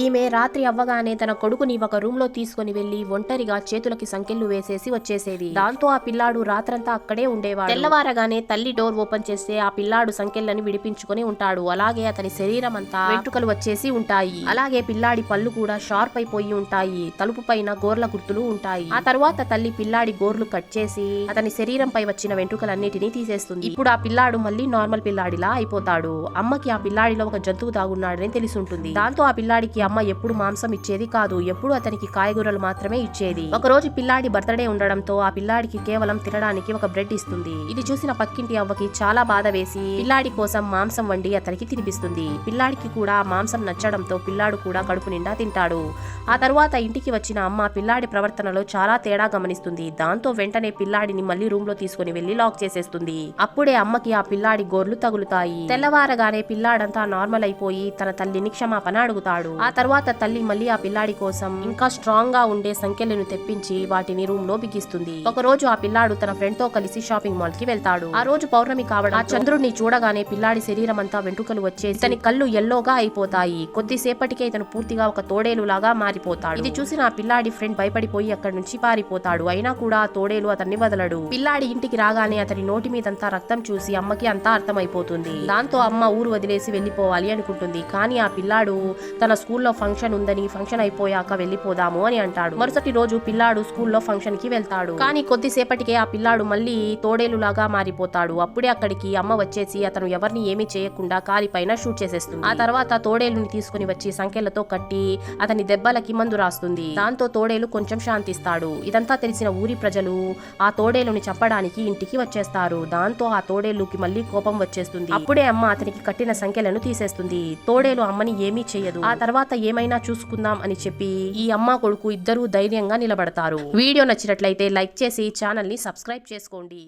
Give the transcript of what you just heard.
ఈమె రాత్రి అవ్వగానే తన కొడుకుని ఒక రూమ్ లో తీసుకుని వెళ్లి ఒంటరిగా చేతులకి సంకెళ్లు వేసేసి వచ్చేసేది. దాంతో ఆ పిల్లాడు రాత్రంతా అక్కడే ఉండేవాడు. తెల్లవారగానే తల్లి డోర్ ఓపెన్ చేస్తే ఆ పిల్లాడు సంకెళ్లని విడిపించుకుని ఉంటాడు. అలాగే అతని శరీరం అంతా వెంట్రుకలు వచ్చేసి ఉంటాయి. అలాగే పిల్లాడి పళ్ళు కూడా షార్ప్ అయిపోయి ఉంటాయి. తలుపు పైన గోర్ల గుర్తులు ఉంటాయి. ఆ తర్వాత తల్లి పిల్లాడి గోర్లు కట్ చేసి అతని శరీరంపై వచ్చిన వెంట్రుకలన్నిటినీ తీసేస్తుంది. ఇప్పుడు ఆ పిల్లాడు మళ్ళీ నార్మల్ పిల్లాడిలా అయిపోతాడు. అమ్మకి ఆ పిల్లాడిలో ఒక జంతువు దాగున్నాడని తెలిసి ఉంటుంది. దాంతో ఆ పిల్లాడికి అమ్మ ఎప్పుడు మాంసం ఇచ్చేది కాదు. ఎప్పుడు అతనికి కాయగూరలు మాత్రమే ఇచ్చేది. ఒక రోజు పిల్లాడి బర్త్డే ఉండడంతో ఆ పిల్లాడికి కేవలం తినడానికి ఒక బ్రెడ్ ఇస్తుంది. ఇది చూసిన పక్కింటి అవ్వకి చాలా బాధ వేసి పిల్లాడి కోసం మాంసం వండి అతనికి తినిపిస్తుంది. పిల్లాడికి కూడా మాంసం నచ్చడంతో పిల్లాడు కూడా కడుపు నిండా తింటాడు. ఆ తరువాత ఇంటికి వచ్చిన అమ్మ పిల్లాడి ప్రవర్తనలో చాలా తేడా గమనిస్తుంది. దాంతో వెంటనే పిల్లాడిని మళ్ళీ రూమ్ లో తీసుకుని వెళ్లి లాక్ చేసేస్తుంది. అప్పుడే అమ్మకి ఆ పిల్లాడి గోర్లు తగులుతాయి. తెల్లవారగానే పిల్లాడంతా నార్మల్ అయిపోయి తన తల్లిని క్షమాపణ అడుగుతాడు. ఆ తర్వాత తల్లి మళ్ళీ ఆ పిల్లాడి కోసం ఇంకా స్ట్రాంగ్ గా ఉండే సంఖ్యలను తెప్పించి వాటిని రూమ్ లో బిగిస్తుంది. ఒక రోజు ఆ పిల్లాడు తన ఫ్రెండ్ తో కలిసి షాపింగ్ మాల్ కి వెళ్తాడు. ఆ రోజు పౌర్ణమి కావడం ఆ చంద్రుడిని చూడగానే పిల్లాడి శరీరం అంతా వెంట్రుకలు వచ్చేసి ఇతని కళ్ళు ఎల్లోగా అయిపోతాయి. కొద్దిసేపటికే ఇతను పూర్తిగా ఒక తోడేలు లాగా మారిపోతాడు. ఇది చూసిన ఆ పిల్లాడి ఫ్రెండ్ భయపడిపోయి అక్కడి నుంచి పారిపోతాడు. అయినా కూడా ఆ తోడేలు అతన్ని వదలడు. పిల్లాడి ఇంటికి రాగానే అతని నోటి మీదంతా రక్తం చూసి అమ్మకి అంతా అర్థమైపోతుంది. దాంతో అమ్మ ఊరు వదిలేసి వెళ్లిపోవాలి అనుకుంటుంది. కానీ ఆ పిల్లాడు తన స్కూల్లో ఫంక్షన్ ఉందని ఫంక్షన్ అయిపోయాక వెళ్లిపోదాము అని అంటాడు. మరుసటి రోజు పిల్లాడు స్కూల్లో ఫంక్షన్ కి వెళ్తాడు. కానీ కొద్దిసేపటికే ఆ పిల్లాడు మళ్ళీ తోడేలులాగా మారిపోతాడు. అప్పుడే అక్కడికి అమ్మ వచ్చేసి అతను ఎవరిని ఏమీ చేయకుండా కాలి పైన షూట్ చేసేస్తుంది. ఆ తర్వాత తోడేలుని తీసుకుని వచ్చి సంకెళ్లతో కట్టి అతని దెబ్బలకి మందు రాస్తుంది. దాంతో తోడేలు కొంచెం శాంతిస్తాడు. ఇదంతా తెలిసిన ఊరి ప్రజలు ఆ తోడేలుని చంపడానికి ఇంటికి వచ్చేస్తారు. దాంతో ఆ తోడేలుకి మళ్ళీ కోపం వచ్చేస్తుంది. అప్పుడే అమ్మ అతనికి కట్టిన సంకెళ్లను తీసేస్తుంది. తోడేలు అమ్మని ఏమీ చేయదు. ఆ తర్వాత ఏమైనా చూసుకుందాం అని చెప్పి ఈ అమ్మ కొడుకు ఇద్దరూ ధైర్యంగా నిలబడతారు. వీడియో నచ్చినట్లయితే లైక్ చేసి ఛానల్ ని సబ్స్క్రైబ్ చేసుకోండి.